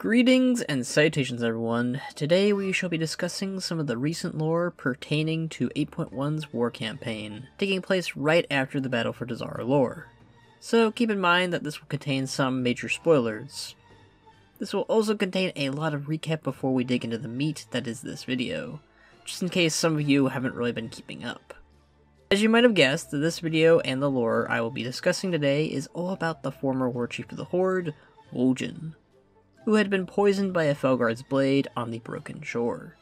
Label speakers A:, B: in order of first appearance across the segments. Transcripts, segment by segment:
A: Greetings and salutations everyone. Today we shall be discussing some of the recent lore pertaining to 8.1's war campaign, taking place right after the Battle for Dazara lore. So keep in mind that this will contain some major spoilers. This will also contain a lot of recap before we dig into the meat that is this video, just in case some of you haven't really been keeping up. As you might have guessed, this video and the lore I will be discussing today is all about the former Warchief of the Horde, Vol'jin, who had been poisoned by a Felguard's blade on the Broken Shore.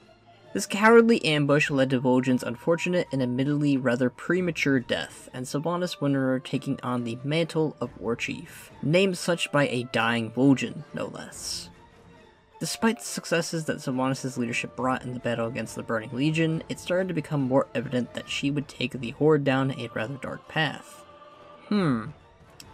A: This cowardly ambush led to Vol'jin's unfortunate and admittedly rather premature death, and Sylvanas Wanderer taking on the mantle of Warchief, named such by a dying Vol'jin, no less. Despite the successes that Sylvanas' leadership brought in the battle against the Burning Legion, it started to become more evident that she would take the Horde down a rather dark path.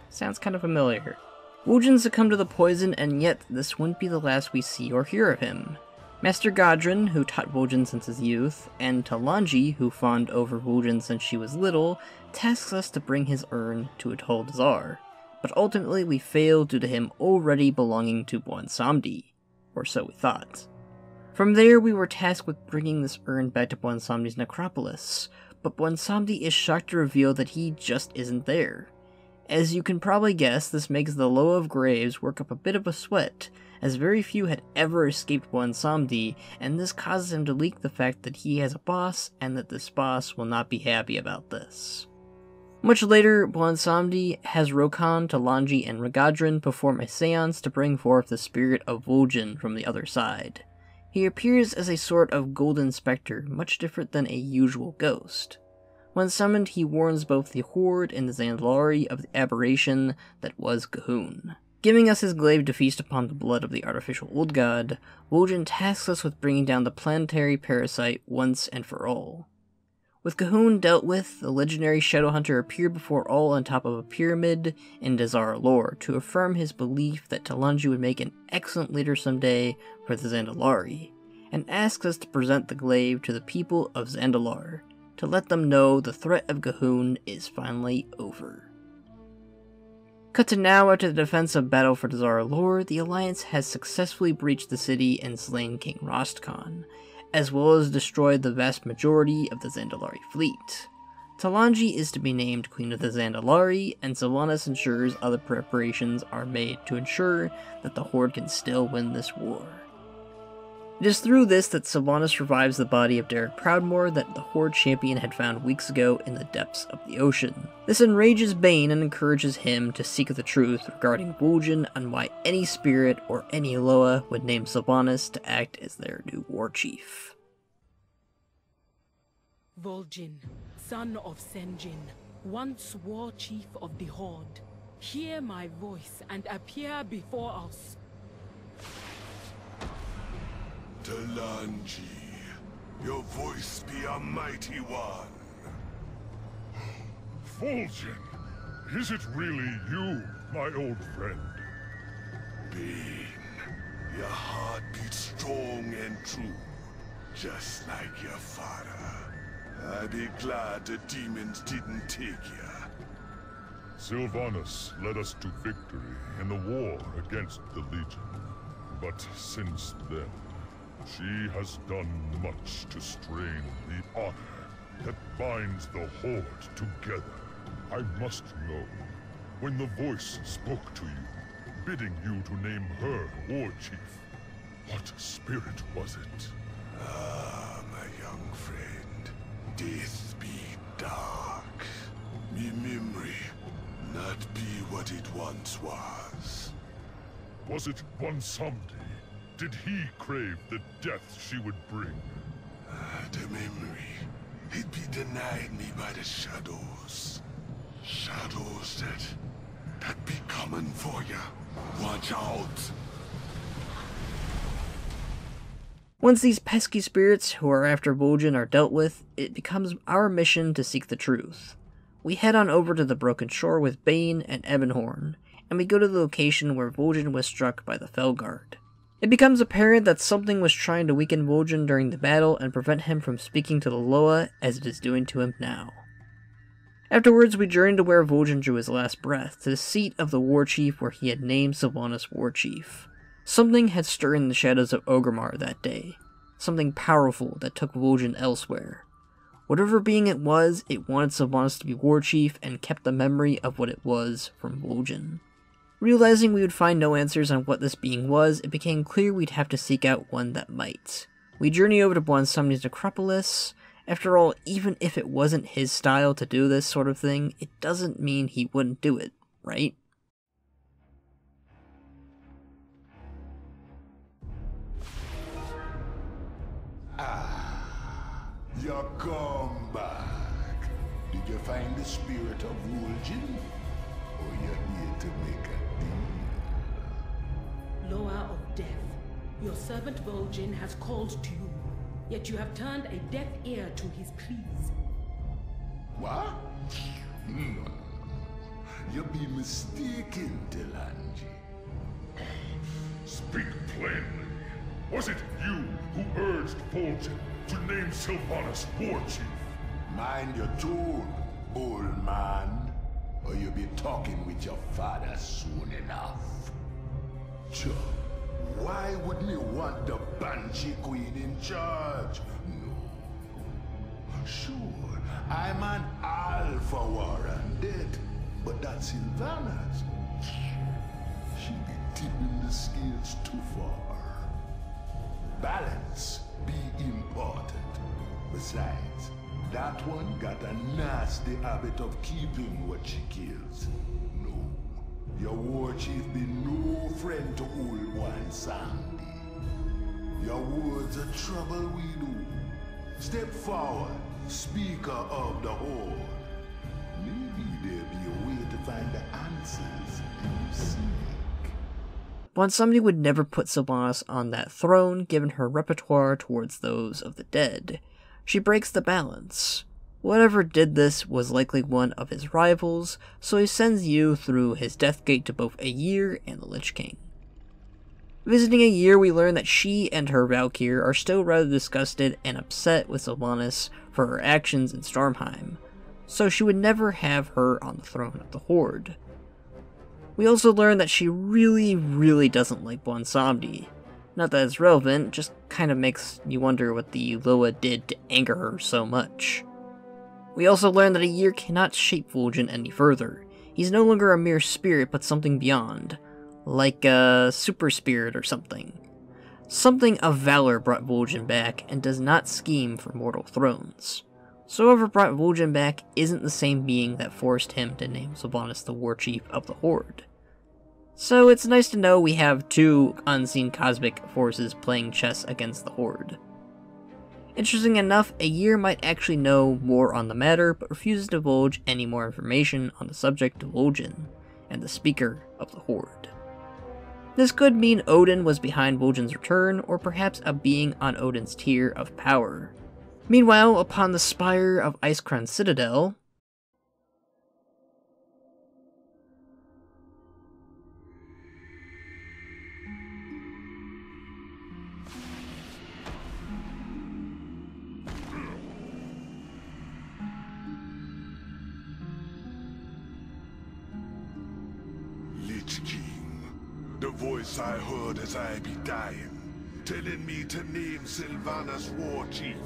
A: Sounds kind of familiar. Vol'jin succumbed to the poison, and yet this wouldn't be the last we see or hear of him. Master Godrin, who taught Vol'jin since his youth, and Talanji, who fawned over Vol'jin since she was little, tasks us to bring his urn to Entail Dazar, but ultimately we failed due to him already belonging to Bwonsamdi, or so we thought. From there we were tasked with bringing this urn back to Bwonsamdi's necropolis, but Bwonsamdi is shocked to reveal that he just isn't there. As you can probably guess, this makes the Loa of Graves work up a bit of a sweat, as very few had ever escaped Bwonsamdi, and this causes him to leak the fact that he has a boss, and that this boss will not be happy about this. Much later, Bwonsamdi has Rokan, Talanji, and Ragadrin perform a seance to bring forth the spirit of Vol'jin from the other side. He appears as a sort of golden spectre, much different than a usual ghost. When summoned, he warns both the Horde and the Zandalari of the aberration that was G'huun. Giving us his glaive to feast upon the blood of the artificial old god, Vol'jin tasks us with bringing down the planetary parasite once and for all. With G'huun dealt with, the legendary Shadowhunter appeared before all on top of a pyramid in Dazara lore to affirm his belief that Talanji would make an excellent leader someday for the Zandalari, and asks us to present the glaive to the people of Zandalar, to let them know the threat of G'huun is finally over. Cut to now after the defense of Battle for Dazara lore, the Alliance has successfully breached the city and slain King Rostkan, as well as destroyed the vast majority of the Zandalari fleet. Talanji is to be named Queen of the Zandalari, and Sylvanas ensures other preparations are made to ensure that the Horde can still win this war. It is through this that Sylvanas revives the body of Derek Proudmoore that the Horde champion had found weeks ago in the depths of the ocean. This enrages Bane and encourages him to seek the truth regarding Vol'jin and why any spirit or any Loa would name Sylvanas to act as their new Warchief.
B: Vol'jin, son of Sen'jin, once Warchief of the Horde, hear my voice and appear before us.
C: Talanji, your voice be a mighty one.
D: Vol'jin, is it really you, my old friend?
C: Bane, your heart beats strong and true, just like your father. I be glad the demons didn't take you.
D: Sylvanas led us to victory in the war against the Legion. But since then, she has done much to strain the honor that binds the Horde together. I must know, when the voice spoke to you, bidding you to name her Warchief, what spirit was it?
C: Ah, my young friend, death be dark. Me memory not be what it once was.
D: Was it Bwonsamdi? Did he crave the death she would bring?
C: The memory, it be denied me by the shadows. Shadows that be coming for ya. Watch out!
A: Once these pesky spirits who are after Vol'jin are dealt with, it becomes our mission to seek the truth. We head on over to the Broken Shore with Bane and Ebonhorn, and we go to the location where Vol'jin was struck by the Felguard. It becomes apparent that something was trying to weaken Vol'jin during the battle and prevent him from speaking to the Loa as it is doing to him now. Afterwards, we journeyed to where Vol'jin drew his last breath, to the seat of the Warchief where he had named Sylvanas Warchief. Something had stirred in the shadows of Orgrimmar that day. Something powerful that took Vol'jin elsewhere. Whatever being it was, it wanted Sylvanas to be Warchief and kept the memory of what it was from Vol'jin. Realizing we would find no answers on what this being was, it became clear we'd have to seek out one that might. We journey over to Bwonsamdi's necropolis. After all, even if it wasn't his style to do this sort of thing, it doesn't mean he wouldn't do it, right?
C: You come back. Did you find the spirit of Vol'jin? Or you're here to make a deal?
B: Loa of Death, your servant Vol'jin has called to you, yet you have turned a deaf ear to his pleas.
C: What? You be mistaken, Delanji.
D: Speak plainly. Was it you who urged Vol'jin to name Sylvanas Warchief?
C: Mind your tone, old man, or you'll be talking with your father soon enough. Sure, why wouldn't you want the Banshee Queen in charge? No. Sure, I'm an Alpha Warren dead, but that's Sylvanas. She be tipping the scales too far. Balance be important. Besides, that one got a nasty habit of keeping what she kills. No, your Warchief be no friend to old Bwonsamdi. Your words are trouble we do. Step forward, speaker of the Horde. Maybe there'll be a way to find the answers you seek.
A: Bwonsamdi would never put Sylvanas on that throne, given her repertoire towards those of the dead. She breaks the balance. Whatever did this was likely one of his rivals, so he sends you through his death gate to both Aegir and the Lich King. Visiting Aegir, we learn that she and her Valkyr are still rather disgusted and upset with Sylvanas for her actions in Stormheim, so she would never have her on the throne of the Horde. We also learn that she really doesn't like Bwonsamdi. Not that it's relevant, just kind of makes you wonder what the Loa did to anger her so much. We also learn that Aegir cannot shape Vol'jin any further. He's no longer a mere spirit, but something beyond. Like a super spirit or something. Something of valor brought Vol'jin back, and does not scheme for mortal thrones. So whoever brought Vol'jin back isn't the same being that forced him to name Sylvanas the Warchief of the Horde. So it's nice to know we have two unseen cosmic forces playing chess against the Horde. Interesting enough, Aegir might actually know more on the matter, but refuses to divulge any more information on the subject to Vol'jin, and the speaker of the Horde. This could mean Odin was behind Vol'jin's return, or perhaps a being on Odin's tier of power. Meanwhile, upon the spire of Icecrown Citadel,
C: Lich King, the voice I heard as I be dying, telling me to name Sylvanas Warchief.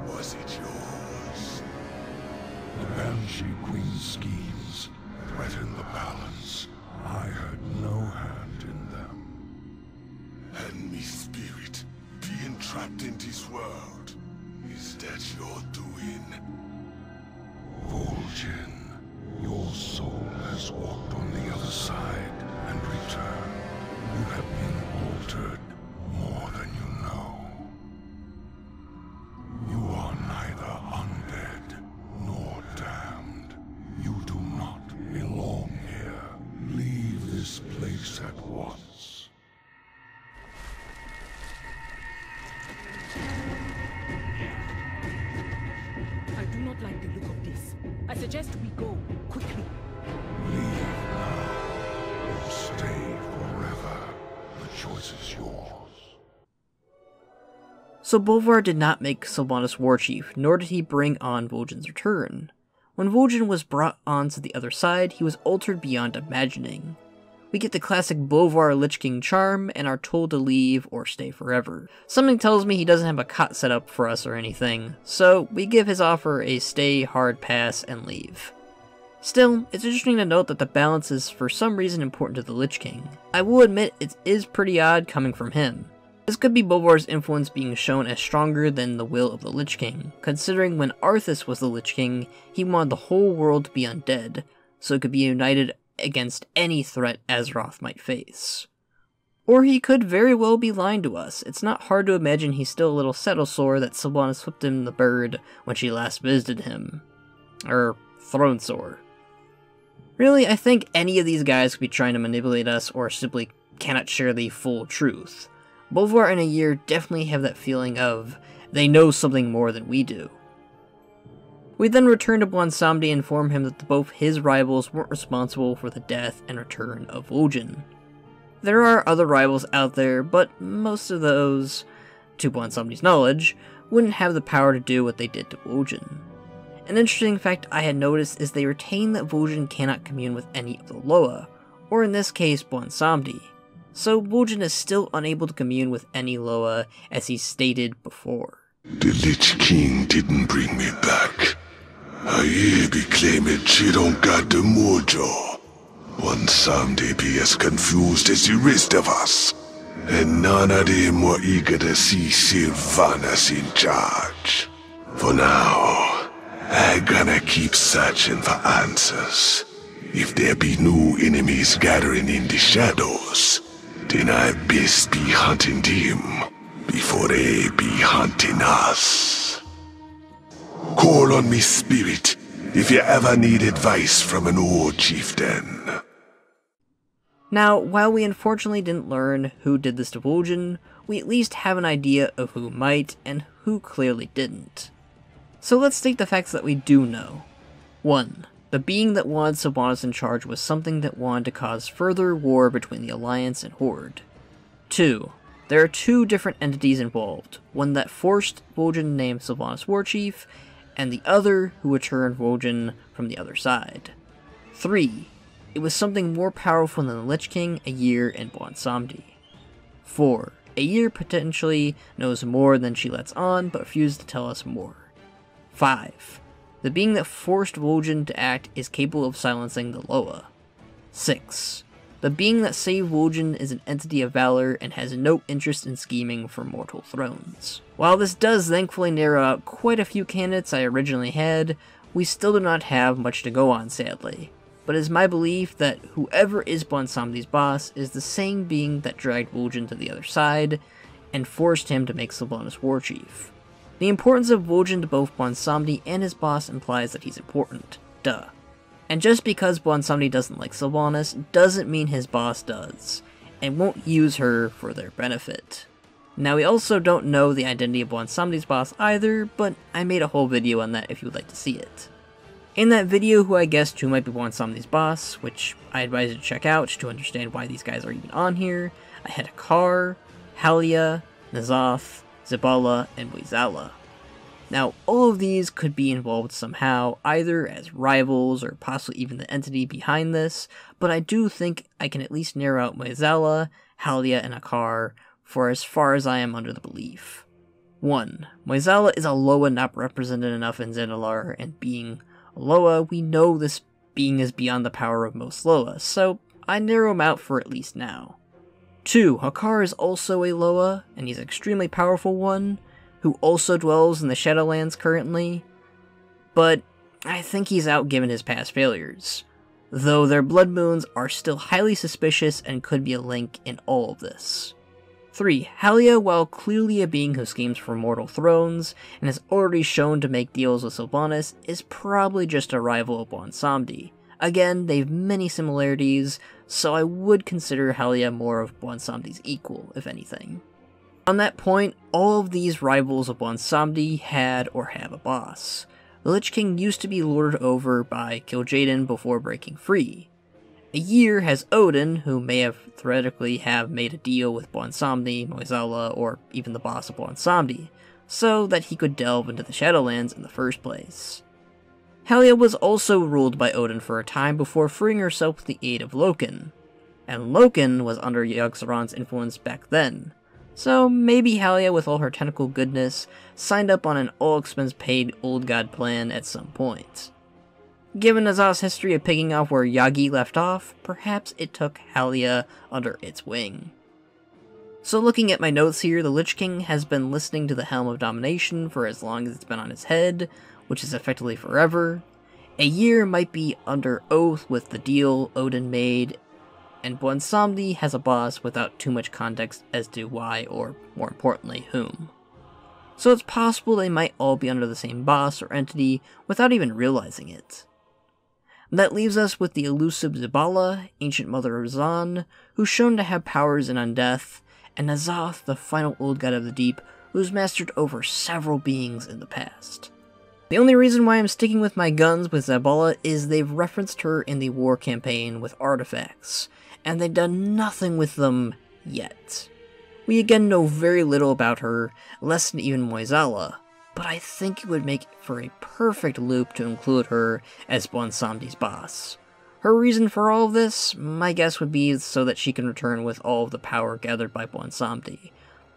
C: Was it yours?
D: The Banshee Queen's schemes threaten the balance. I had no hand in them.
C: And me spirit being trapped in this world. Is that your doing?
D: Vol'jin, your soul has walked on the other side and returned. You have been altered more than you know. You are neither undead nor damned. You do not belong here. Leave this place at once.
B: I do not like the look of this. I suggest we go, quickly.
D: Leave now, or stay forever. The choice is yours.
A: So Bolvar did not make Sylvanas Warchief, nor did he bring on Vol'jin's return. When Vol'jin was brought onto the other side, he was altered beyond imagining. We get the classic Beauvoir Lich King charm and are told to leave or stay forever. Something tells me he doesn't have a cot set up for us or anything, so we give his offer a stay, hard pass, and leave. Still, it's interesting to note that the balance is for some reason important to the Lich King. I will admit it is pretty odd coming from him. This could be Beauvoir's influence being shown as stronger than the will of the Lich King, considering when Arthas was the Lich King, he wanted the whole world to be undead, so it could be united against any threat Azeroth might face. Or he could very well be lying to us. It's not hard to imagine he's still a little settle sore that Sylvanas flipped him the bird when she last visited him. Throne sore. Really, I think any of these guys could be trying to manipulate us or simply cannot share the full truth. Beauvoir and Aegir definitely have that feeling of, they know something more than we do. We then return to Bwonsamdi and inform him that both his rivals weren't responsible for the death and return of Vol'jin. There are other rivals out there, but most of those, to Bwonsamdi's knowledge, wouldn't have the power to do what they did to Vol'jin. An interesting fact I had noticed is they retain that Vol'jin cannot commune with any of the Loa, or in this case Bwonsamdi. So Vol'jin is still unable to commune with any Loa, as he stated before.
C: The Lich King didn't bring me back. I be claiming she don't got the mojo. Bwonsamdi be as confused as the rest of us. And none of them were eager to see Sylvanas in charge. For now, I gonna keep searching for answers. If there be new enemies gathering in the shadows, then I best be hunting them before they be hunting us. Call on me, spirit, if you ever need advice from an old chieftain.
A: Now, while we unfortunately didn't learn who did this to Vol'jin, we at least have an idea of who might and who clearly didn't. So let's state the facts that we do know. 1. The being that wanted Sylvanas in charge was something that wanted to cause further war between the Alliance and Horde. 2. There are two different entities involved, one that forced Vol'jin named Sylvanas Warchief, and the other who returned Vol'jin from the other side. 3. It was something more powerful than the Lich King, Aegir, and Bwonsamdi. 4. Aegir potentially knows more than she lets on, but refuses to tell us more. 5. The being that forced Vol'jin to act is capable of silencing the Loa. 6. The being that saved Vol'jin is an entity of valor and has no interest in scheming for mortal thrones. While this does thankfully narrow out quite a few candidates I originally had, we still do not have much to go on, sadly. But it is my belief that whoever is Bwonsamdi's boss is the same being that dragged Vol'jin to the other side, and forced him to make Sylvanas Warchief. The importance of Vol'jin to both Bwonsamdi and his boss implies that he's important. Duh. And just because Bwonsamdi doesn't like Sylvanas doesn't mean his boss does, and won't use her for their benefit. Now we also don't know the identity of Bwonsamdi's boss either, but I made a whole video on that if you would like to see it. In that video, who I guessed who might be Bwonsamdi's boss, which I advise you to check out to understand why these guys are even on here, I had Akar, Halia, N'Zoth, Zabala, and Mwizala. Now, all of these could be involved somehow, either as rivals or possibly even the entity behind this, but I do think I can at least narrow out Mwizala, Halia, and Akar for as far as I am under the belief. 1. Mwizala is a Loa not represented enough in Zandalar, and being a Loa, we know this being is beyond the power of most Loa, so I narrow him out for at least now. 2. Akar is also a Loa, and he's an extremely powerful one, who also dwells in the Shadowlands currently, but I think he's out given his past failures, though their blood moons are still highly suspicious and could be a link in all of this. 3. Halia, while clearly a being who schemes for mortal thrones, and has already shown to make deals with Sylvanas, is probably just a rival of Bwonsamdi. Again, they have many similarities, so I would consider Halia more of Bwonsamdi's equal, if anything. On that point, all of these rivals of Bwonsamdi had or have a boss. The Lich King used to be lorded over by Kil'jaeden before breaking free. Aegir has Odin, who may have theoretically have made a deal with Bwonsamdi, Mwizala, or even the boss of Bwonsamdi, so that he could delve into the Shadowlands in the first place. Halia was also ruled by Odin for a time before freeing herself with the aid of Loken. and Loken was under Yogg-Saron's influence back then. So maybe Halia, with all her tentacle goodness, signed up on an all-expense-paid old god plan at some point. Given N'Zoth's history of picking off where Yagi left off, perhaps it took Halia under its wing. So looking at my notes here, the Lich King has been listening to the Helm of Domination for as long as it's been on his head, which is effectively forever. A year might be under oath with the deal Odin made, and Bwonsamdi has a boss without too much context as to why, or more importantly, whom. So it's possible they might all be under the same boss or entity without even realizing it. That leaves us with the elusive Zabala, ancient mother of Zan, who's shown to have powers in undeath, and N'Zoth, the final old god of the deep, who's mastered over several beings in the past. The only reason why I'm sticking with my guns with Zabala is they've referenced her in the war campaign with artifacts, and they've done nothing with them yet. We again know very little about her, less than even Moizala, but I think it would make for a perfect loop to include her as Bwonsamdi's boss. Her reason for all of this, my guess would be so that she can return with all of the power gathered by Bwonsamdi.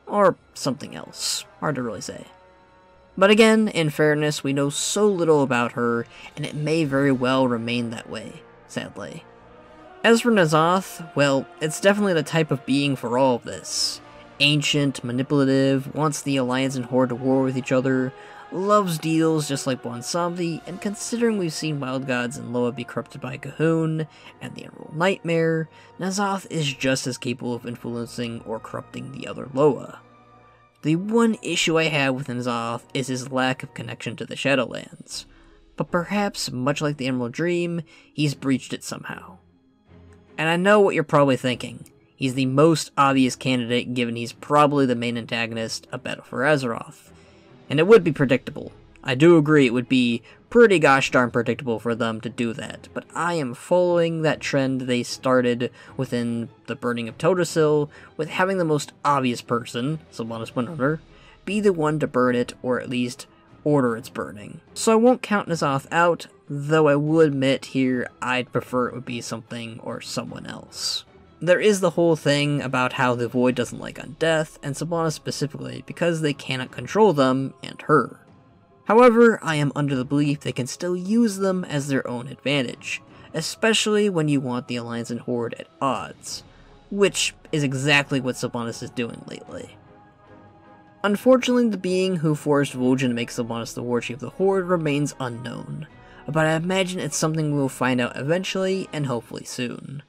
A: Or something else. Hard to really say. But again, in fairness, we know so little about her, and it may very well remain that way, sadly. As for N'Zoth, well, it's definitely the type of being for all of this. Ancient, manipulative, wants the Alliance and Horde to war with each other, loves deals just like Bwonsamdi, and considering we've seen Wild Gods and Loa be corrupted by G'huun and the Emerald Nightmare, N'Zoth is just as capable of influencing or corrupting the other Loa. The one issue I have with N'Zoth is his lack of connection to the Shadowlands, but perhaps, much like the Emerald Dream, he's breached it somehow. And I know what you're probably thinking. He's the most obvious candidate given he's probably the main antagonist of Battle for Azeroth. And it would be predictable. I do agree it would be pretty gosh darn predictable for them to do that, but I am following that trend they started within the burning of Todosil, with having the most obvious person, Sylvanas Windrunner, be the one to burn it, or at least order its burning. So I won't count N'Zoth out, though I will admit here I'd prefer it would be something or someone else. There is the whole thing about how the Void doesn't like undeath, and Sylvanas specifically, because they cannot control them, and her. However, I am under the belief they can still use them as their own advantage, especially when you want the Alliance and Horde at odds, which is exactly what Sylvanas is doing lately. Unfortunately, the being who forced Vol'jin to make Sylvanas the Warchief of the Horde remains unknown, but I imagine it's something we will find out eventually, and hopefully soon.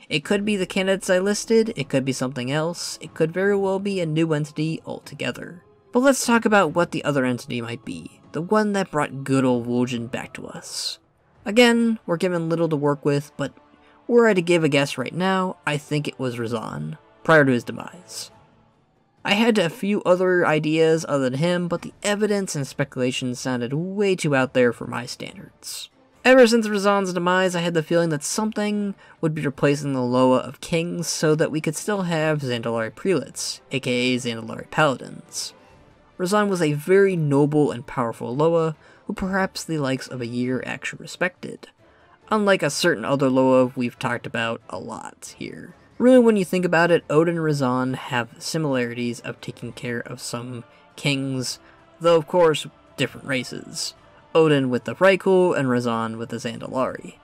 A: It could be the candidates I listed, it could be something else, it could very well be a new entity altogether. But let's talk about what the other entity might be, the one that brought good old Vol'jin back to us. Again, we're given little to work with, but were I to give a guess right now, I think it was Razan, prior to his demise. I had a few other ideas other than him, but the evidence and speculation sounded way too out there for my standards. Ever since Razan's demise, I had the feeling that something would be replacing the Loa of Kings so that we could still have Zandalari Prelates, aka Zandalari Paladins. Razan was a very noble and powerful Loa, who perhaps the likes of a year actually respected. Unlike a certain other Loa we've talked about a lot here. Really, when you think about it, Odin and Razan have similarities of taking care of some kings, though of course, different races. Odin with the Vrykul, and Razan with the Zandalari.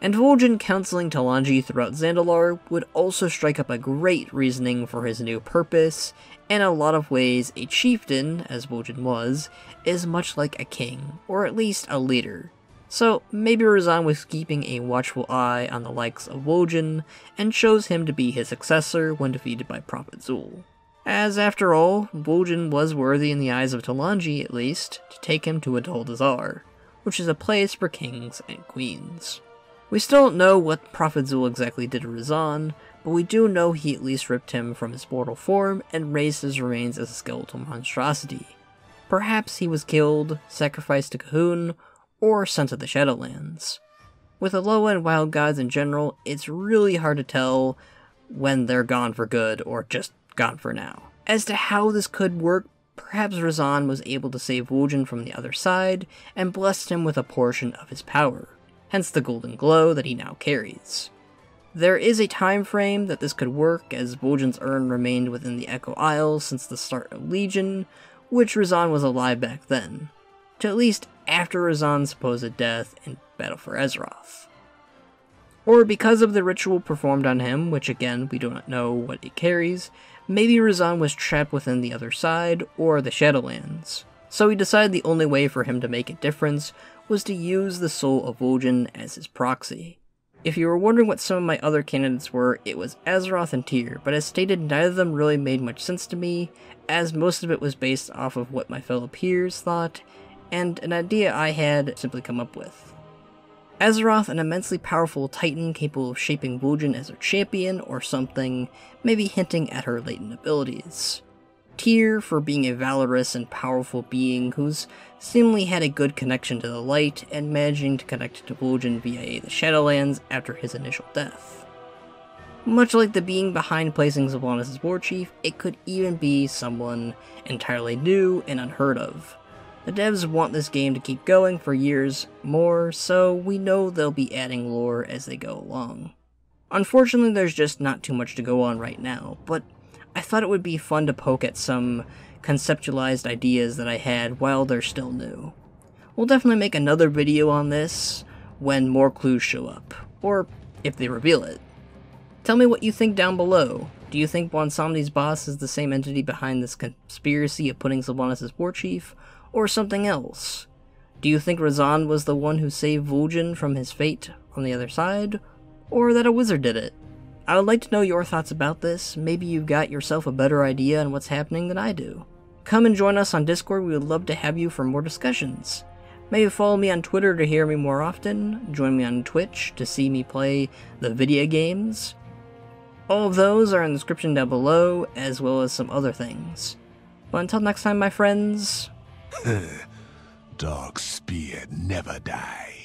A: And Vol'jin counseling Talanji throughout Zandalar would also strike up a great reasoning for his new purpose, and in a lot of ways, a chieftain, as Vol'jin was, is much like a king, or at least a leader. So maybe Razan was keeping a watchful eye on the likes of Vol'jin, and chose him to be his successor when defeated by Prophet Zul. As after all, Vol'jin was worthy in the eyes of Talanji at least, to take him to Adol Dazar, which is a place for kings and queens. We still don't know what Prophet Zul exactly did to Razan, but we do know he at least ripped him from his mortal form and raised his remains as a skeletal monstrosity. Perhaps he was killed, sacrificed to G'huun, or sent to the Shadowlands. With Alola and Wild Gods in general, it's really hard to tell when they're gone for good or just gone for now. As to how this could work, perhaps Razan was able to save Vol'jin from the other side and blessed him with a portion of his power, hence the golden glow that he now carries. There is a time frame that this could work, as Vol'jin's urn remained within the Echo Isle since the start of Legion, which Razan was alive back then, to at least after Razan's supposed death in Battle for Azeroth. Or because of the ritual performed on him, which again we do not know what it carries, maybe Razan was trapped within the other side, or the Shadowlands. So he decided the only way for him to make a difference was to use the soul of Vol'jin as his proxy. If you were wondering what some of my other candidates were, it was Azeroth and Tyr, but as stated, neither of them really made much sense to me, as most of it was based off of what my fellow peers thought, and an idea I had simply come up with. Azeroth, an immensely powerful titan capable of shaping Vol'jin as her champion or something, maybe hinting at her latent abilities. Tyr for being a valorous and powerful being who's seemingly had a good connection to the light and managing to connect to Vol'jin via the Shadowlands after his initial death. Much like the being behind placing Sylvanas as Warchief, it could even be someone entirely new and unheard of. The devs want this game to keep going for years more, so we know they'll be adding lore as they go along. Unfortunately, there's just not too much to go on right now, but I thought it would be fun to poke at some conceptualized ideas that I had while they're still new. We'll definitely make another video on this when more clues show up, or if they reveal it. Tell me what you think down below. Do you think Bwonsamdi's boss is the same entity behind this conspiracy of putting Sylvanas as Warchief, or something else? Do you think Razan was the one who saved Vol'jin from his fate on the other side, or that a wizard did it? I would like to know your thoughts about this. Maybe you've got yourself a better idea on what's happening than I do. Come and join us on Discord, we would love to have you for more discussions. Maybe follow me on Twitter to hear me more often, join me on Twitch to see me play the video games. All of those are in the description down below, as well as some other things. But until next time, my friends...
C: Dog spear never die.